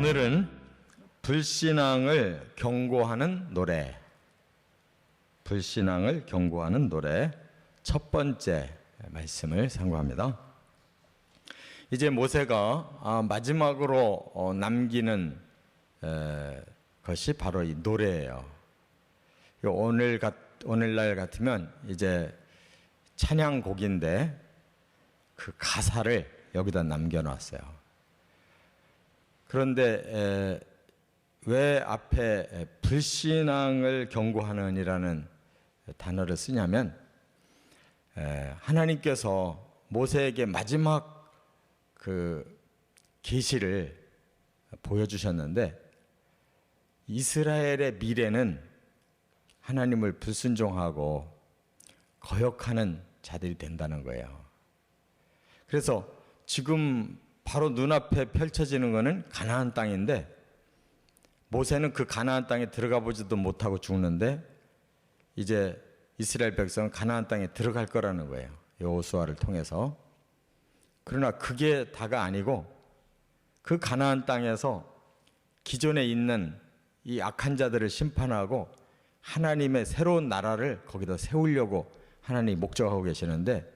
오늘은 불신앙을 경고하는 노래, 불신앙을 경고하는 노래 첫 번째 말씀을 상고합니다. 이제 모세가 마지막으로 남기는 것이 바로 이 노래예요. 오늘날 같으면 이제 찬양곡인데 그 가사를 여기다 남겨놨어요. 그런데 왜 앞에 불신앙을 경고하는이라는 단어를 쓰냐면 하나님께서 모세에게 마지막 그 계시를 보여주셨는데 이스라엘의 미래는 하나님을 불순종하고 거역하는 자들이 된다는 거예요. 그래서 지금 바로 눈앞에 펼쳐지는 것은 가나안 땅인데 모세는 그 가나안 땅에 들어가 보지도 못하고 죽는데 이제 이스라엘 백성은 가나안 땅에 들어갈 거라는 거예요. 여호수아를 통해서. 그러나 그게 다가 아니고 그 가나안 땅에서 기존에 있는 이 악한 자들을 심판하고 하나님의 새로운 나라를 거기다 세우려고 하나님이 목적하고 계시는데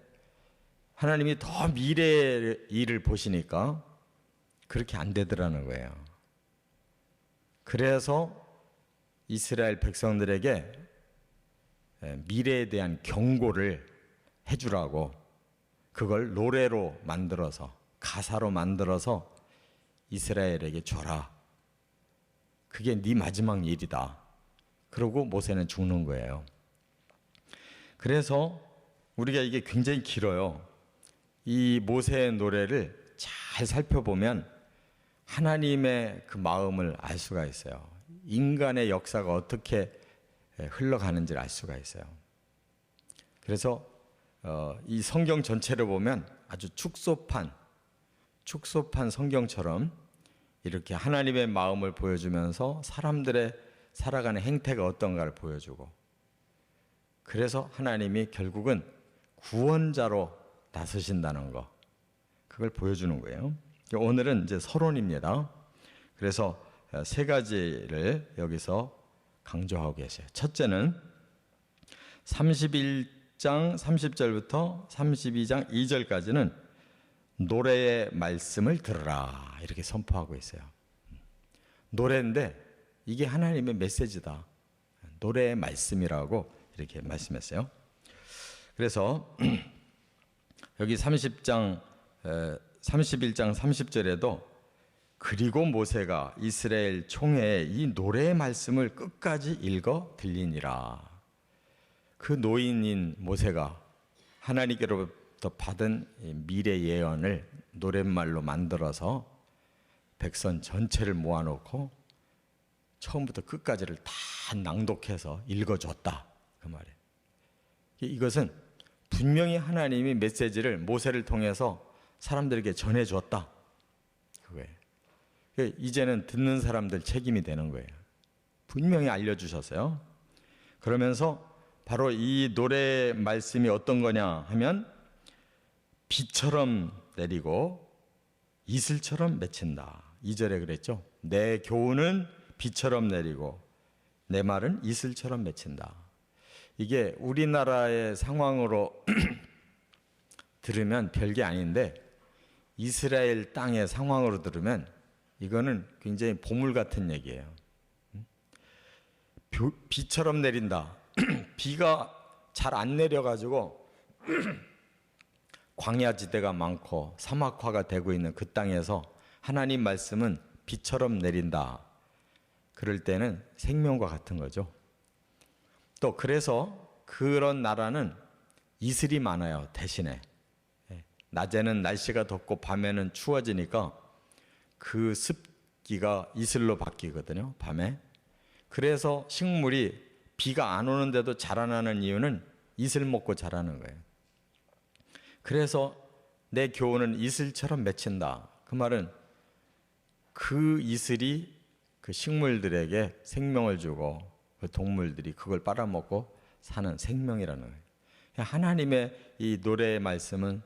하나님이 더 미래의 일을 보시니까 그렇게 안 되더라는 거예요. 그래서 이스라엘 백성들에게 미래에 대한 경고를 해주라고 그걸 노래로 만들어서 가사로 만들어서 이스라엘에게 줘라. 그게 네 마지막 일이다. 그러고 모세는 죽는 거예요. 그래서 우리가 이게 굉장히 길어요. 이 모세의 노래를 잘 살펴보면 하나님의 그 마음을 알 수가 있어요. 인간의 역사가 어떻게 흘러가는지를 알 수가 있어요. 그래서 이 성경 전체를 보면 아주 축소판 성경처럼 이렇게 하나님의 마음을 보여주면서 사람들의 살아가는 행태가 어떤가를 보여주고 그래서 하나님이 결국은 구원자로 나서신다는 거 그걸 보여주는 거예요. 오늘은 이제 서론입니다. 그래서 세 가지를 여기서 강조하고 계세요. 첫째는 31장 30절부터 32장 2절까지는 노래의 말씀을 들으라 이렇게 선포하고 있어요. 노래인데 이게 하나님의 메시지다. 노래의 말씀이라고 이렇게 말씀했어요. 그래서 여기 31장 30절에도 그리고 모세가 이스라엘 총회에 이 노래의 말씀을 끝까지 읽어 들리니라. 그 노인인 모세가 하나님께로부터 받은 미래 예언을 노랫말로 만들어서 백성 전체를 모아놓고 처음부터 끝까지를 다 낭독해서 읽어줬다. 그 말이에요. 이것은 분명히 하나님이 메시지를 모세를 통해서 사람들에게 전해줬다. 그거예요. 이제는 듣는 사람들 책임이 되는 거예요. 분명히 알려주셨어요. 그러면서 바로 이 노래의 말씀이 어떤 거냐 하면 비처럼 내리고 이슬처럼 맺힌다. 2절에 그랬죠. 내 교훈은 비처럼 내리고 내 말은 이슬처럼 맺힌다. 이게 우리나라의 상황으로 들으면 별게 아닌데 이스라엘 땅의 상황으로 들으면 이거는 굉장히 보물 같은 얘기예요. 비처럼 내린다. 비가 잘 안 내려가지고 광야지대가 많고 사막화가 되고 있는 그 땅에서 하나님 말씀은 비처럼 내린다. 그럴 때는 생명과 같은 거죠. 또 그래서 그런 나라는 이슬이 많아요. 대신에 낮에는 날씨가 덥고 밤에는 추워지니까 그 습기가 이슬로 바뀌거든요. 밤에. 그래서 식물이 비가 안 오는데도 자라나는 이유는 이슬 먹고 자라는 거예요. 그래서 내 교훈은 이슬처럼 맺힌다. 그 말은 그 이슬이 그 식물들에게 생명을 주고 그 동물들이 그걸 빨아먹고 사는 생명이라는 거예요. 하나님의 이 노래의 말씀은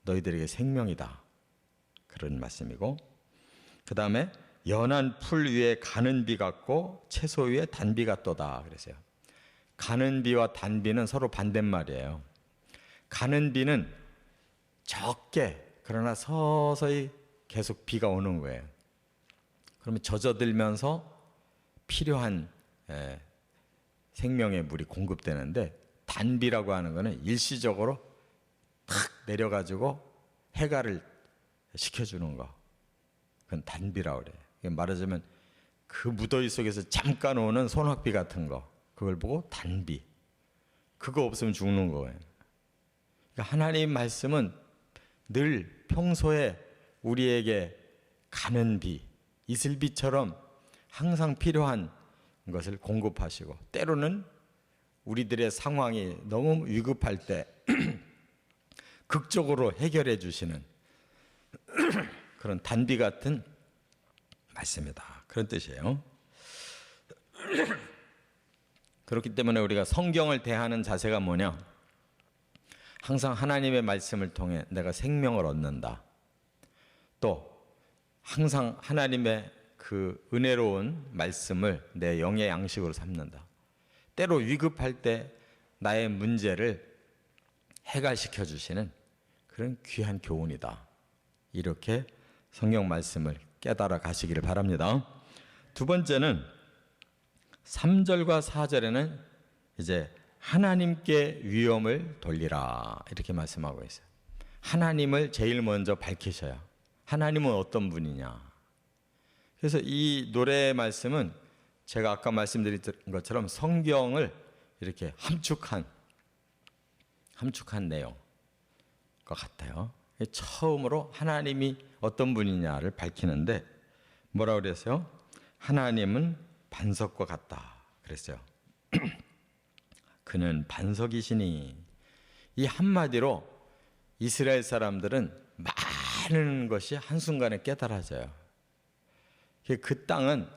너희들에게 생명이다. 그런 말씀이고 그 다음에 연한 풀 위에 가는 비 같고 채소 위에 단비 같도다 그랬어요. 가는 비와 단비는 서로 반대말이에요. 가는 비는 적게 그러나 서서히 계속 비가 오는 거예요. 그러면 젖어들면서 필요한 생명의 물이 공급되는데, 단비라고 하는 것은 일시적으로 탁 내려가지고 해가를 시켜주는 거, 그건 단비라고 그래요. 말하자면 그 무더위 속에서 잠깐 오는 소낙비 같은 거, 그걸 보고 단비. 그거 없으면 죽는 거예요. 그러니까 하나님 말씀은 늘 평소에 우리에게 가는 비, 이슬비처럼 항상 필요한 것을 공급하시고, 때로는 우리들의 상황이 너무 위급할 때 극적으로 해결해 주시는 그런 단비 같은 말씀이다, 그런 뜻이에요. 그렇기 때문에 우리가 성경을 대하는 자세가 뭐냐? 항상 하나님의 말씀을 통해 내가 생명을 얻는다. 또 항상 하나님의 그 은혜로운 말씀을 내 영의 양식으로 삼는다. 때로 위급할 때 나의 문제를 해결시켜 주시는 그런 귀한 교훈이다. 이렇게 성경 말씀을 깨달아 가시기를 바랍니다. 두 번째는 3절과 4절에는 이제 하나님께 위엄을 돌리라 이렇게 말씀하고 있어요. 하나님을 제일 먼저 밝히셔야. 하나님은 어떤 분이냐. 그래서 이 노래의 말씀은 제가 아까 말씀드린 것처럼 성경을 이렇게 함축한 내용 것 같아요. 처음으로 하나님이 어떤 분이냐를 밝히는데 뭐라고 그랬어요? 하나님은 반석과 같다 그랬어요. 그는 반석이시니. 이 한마디로 이스라엘 사람들은 많은 것이 한순간에 깨달아져요. 그 땅은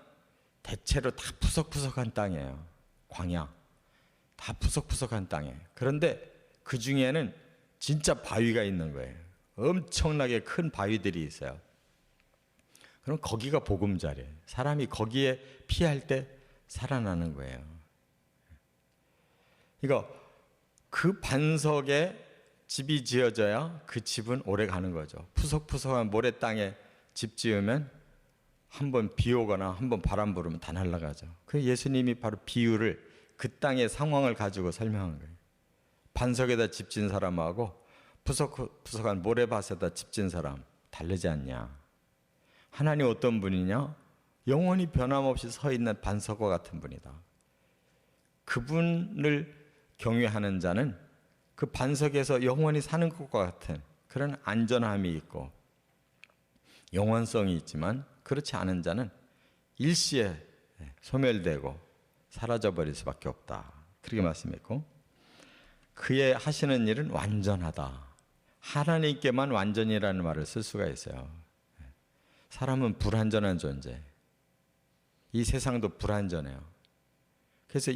대체로 다 푸석푸석한 땅이에요. 광야 다 푸석푸석한 땅이에요. 그런데 그 중에는 진짜 바위가 있는 거예요. 엄청나게 큰 바위들이 있어요. 그럼 거기가 보금자리예요. 사람이 거기에 피할 때 살아나는 거예요. 그러니까 그 반석에 집이 지어져야 그 집은 오래 가는 거죠. 푸석푸석한 모래 땅에 집 지으면 한번 비 오거나 한번 바람 불으면 다 날아가죠. 그 예수님이 바로 비유를 그 땅의 상황을 가지고 설명한 거예요. 반석에다 집 지은 사람하고 푸석푸석한 모래밭에다 집 지은 사람 다르지 않냐. 하나님 어떤 분이냐? 영원히 변함없이 서 있는 반석과 같은 분이다. 그분을 경외하는 자는 그 반석에서 영원히 사는 것과 같은 그런 안전함이 있고 영원성이 있지만, 그렇지 않은 자는 일시에 소멸되고 사라져버릴 수밖에 없다. 그렇게 말씀했고, 그의 하시는 일은 완전하다. 하나님께만 완전이라는 말을 쓸 수가 있어요. 사람은 불완전한 존재. 이 세상도 불완전해요. 그래서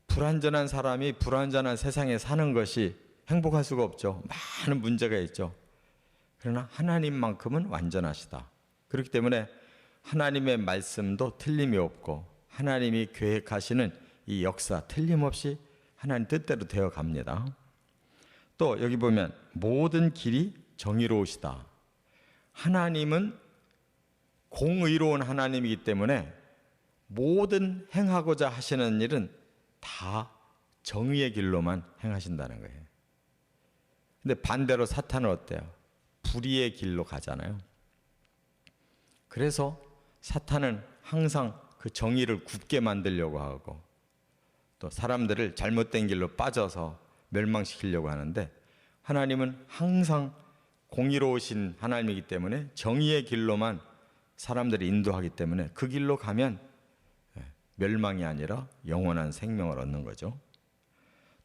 불완전한 사람이 불완전한 세상에 사는 것이 행복할 수가 없죠. 많은 문제가 있죠. 그러나 하나님만큼은 완전하시다. 그렇기 때문에 하나님의 말씀도 틀림이 없고 하나님이 계획하시는 이 역사 틀림없이 하나님 뜻대로 되어 갑니다. 또 여기 보면 모든 길이 정의로우시다. 하나님은 공의로운 하나님이기 때문에 모든 행하고자 하시는 일은 다 정의의 길로만 행하신다는 거예요. 근데 반대로 사탄은 어때요? 불의의 길로 가잖아요. 그래서 사탄은 항상 그 정의를 굽게 만들려고 하고 또 사람들을 잘못된 길로 빠져서 멸망시키려고 하는데, 하나님은 항상 공의로우신 하나님이기 때문에 정의의 길로만 사람들을 인도하기 때문에 그 길로 가면 멸망이 아니라 영원한 생명을 얻는 거죠.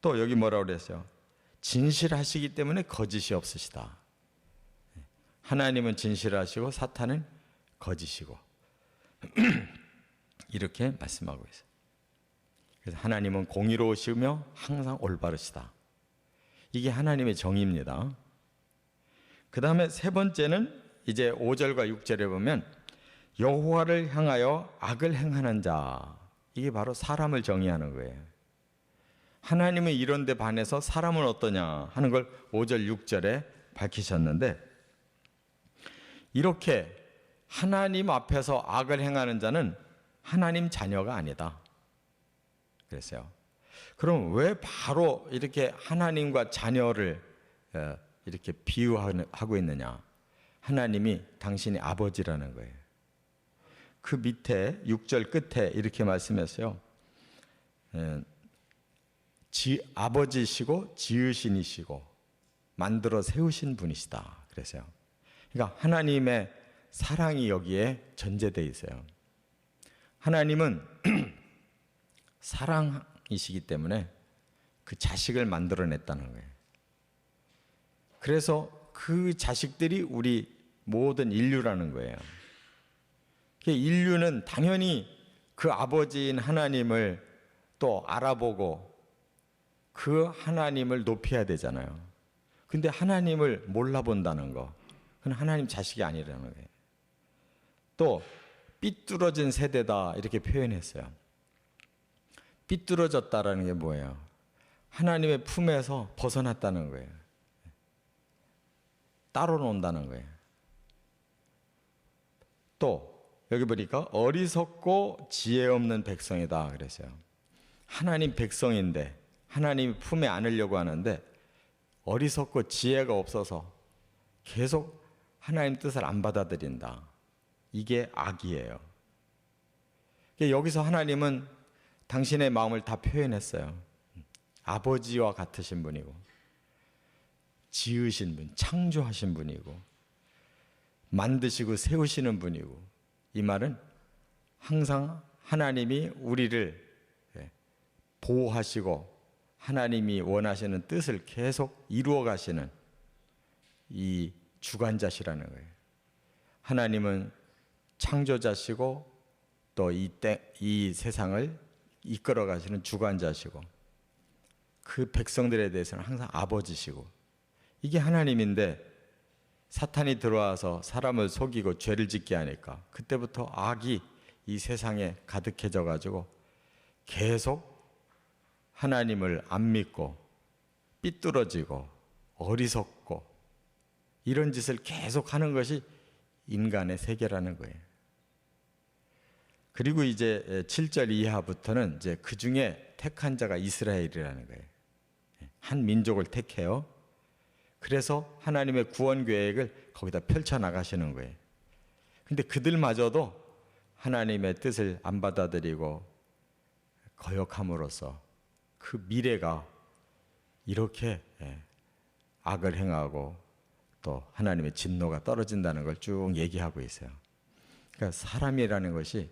또 여기 뭐라고 그랬어요? 진실하시기 때문에 거짓이 없으시다. 하나님은 진실하시고 사탄은 거짓이고 이렇게 말씀하고 있어요. 그래서 하나님은 공의로우시며 항상 올바르시다. 이게 하나님의 정의입니다. 그 다음에 세 번째는 이제 5절과 6절에 보면 여호와를 향하여 악을 행하는 자, 이게 바로 사람을 정의하는 거예요. 하나님은 이런 데 반해서 사람은 어떠냐 하는 걸 5절 6절에 밝히셨는데, 이렇게 하나님 앞에서 악을 행하는 자는 하나님 자녀가 아니다 그랬어요. 그럼 왜 바로 이렇게 하나님과 자녀를 이렇게 비유하고 있느냐? 하나님이 당신의 아버지라는 거예요. 그 밑에 6절 끝에 이렇게 말씀했어요. 아버지시고 지으신이시고 만들어 세우신 분이시다 그랬어요. 그러니까 하나님의 사랑이 여기에 전제되어 있어요. 하나님은 사랑이시기 때문에 그 자식을 만들어냈다는 거예요. 그래서 그 자식들이 우리 모든 인류라는 거예요. 인류는 당연히 그 아버지인 하나님을 또 알아보고 그 하나님을 높여야 되잖아요. 근데 하나님을 몰라본다는 거, 그건 하나님 자식이 아니라는 거예요. 또 삐뚤어진 세대다 이렇게 표현했어요. 삐뚤어졌다라는 게 뭐예요? 하나님의 품에서 벗어났다는 거예요. 따로 논다는 거예요. 또 여기 보니까 어리석고 지혜 없는 백성이다 그랬어요. 하나님 백성인데 하나님 품에 안으려고 하는데 어리석고 지혜가 없어서 계속 하나님 뜻을 안 받아들인다. 이게 악이에요. 여기서 하나님은 당신의 마음을 다 표현했어요. 아버지와 같으신 분이고 지으신 분, 창조하신 분이고 만드시고 세우시는 분이고, 이 말은 항상 하나님이 우리를 보호하시고 하나님이 원하시는 뜻을 계속 이루어 가시는 이 주관자시라는 거예요. 하나님은 창조자시고 또 이 세상을 이끌어 가시는 주관자시고 그 백성들에 대해서는 항상 아버지시고, 이게 하나님인데 사탄이 들어와서 사람을 속이고 죄를 짓게 하니까 그때부터 악이 이 세상에 가득해져 가지고 계속 하나님을 안 믿고 삐뚤어지고 어리석고 이런 짓을 계속 하는 것이 인간의 세계라는 거예요. 그리고 이제 7절 이하부터는 이제 그 중에 택한 자가 이스라엘이라는 거예요. 한 민족을 택해요. 그래서 하나님의 구원 계획을 거기다 펼쳐 나가시는 거예요. 근데 그들마저도 하나님의 뜻을 안 받아들이고 거역함으로써 그 미래가 이렇게 악을 행하고 또 하나님의 진노가 떨어진다는 걸 쭉 얘기하고 있어요. 그러니까 사람이라는 것이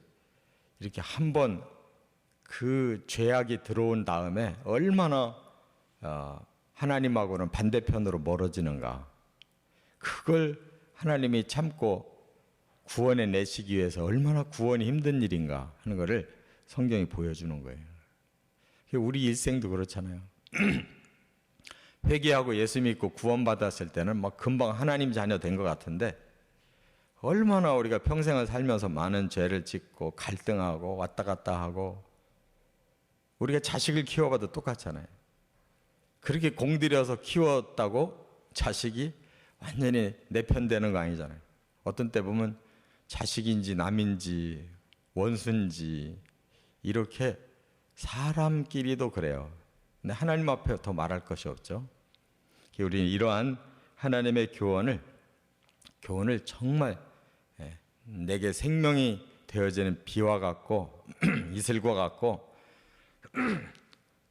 이렇게 한번 그 죄악이 들어온 다음에 얼마나 하나님하고는 반대편으로 멀어지는가, 그걸 하나님이 참고 구원해 내시기 위해서 얼마나 구원이 힘든 일인가 하는 것을 성경이 보여주는 거예요. 우리 일생도 그렇잖아요. 회개하고 예수 믿고 구원받았을 때는 막 금방 하나님 자녀 된 것 같은데, 얼마나 우리가 평생을 살면서 많은 죄를 짓고 갈등하고 왔다 갔다 하고, 우리가 자식을 키워봐도 똑같잖아요. 그렇게 공들여서 키웠다고 자식이 완전히 내 편 되는 거 아니잖아요. 어떤 때 보면 자식인지 남인지 원수인지 이렇게 사람끼리도 그래요. 근데 하나님 앞에 더 말할 것이 없죠. 우리는 이러한 하나님의 교훈을 정말 내게 생명이 되어지는 비와 같고 이슬과 같고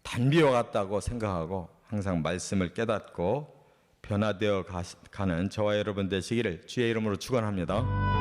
단비와 같다고 생각하고 항상 말씀을 깨닫고 변화되어 가는 저와 여러분 되시기를 주의 이름으로 축원합니다.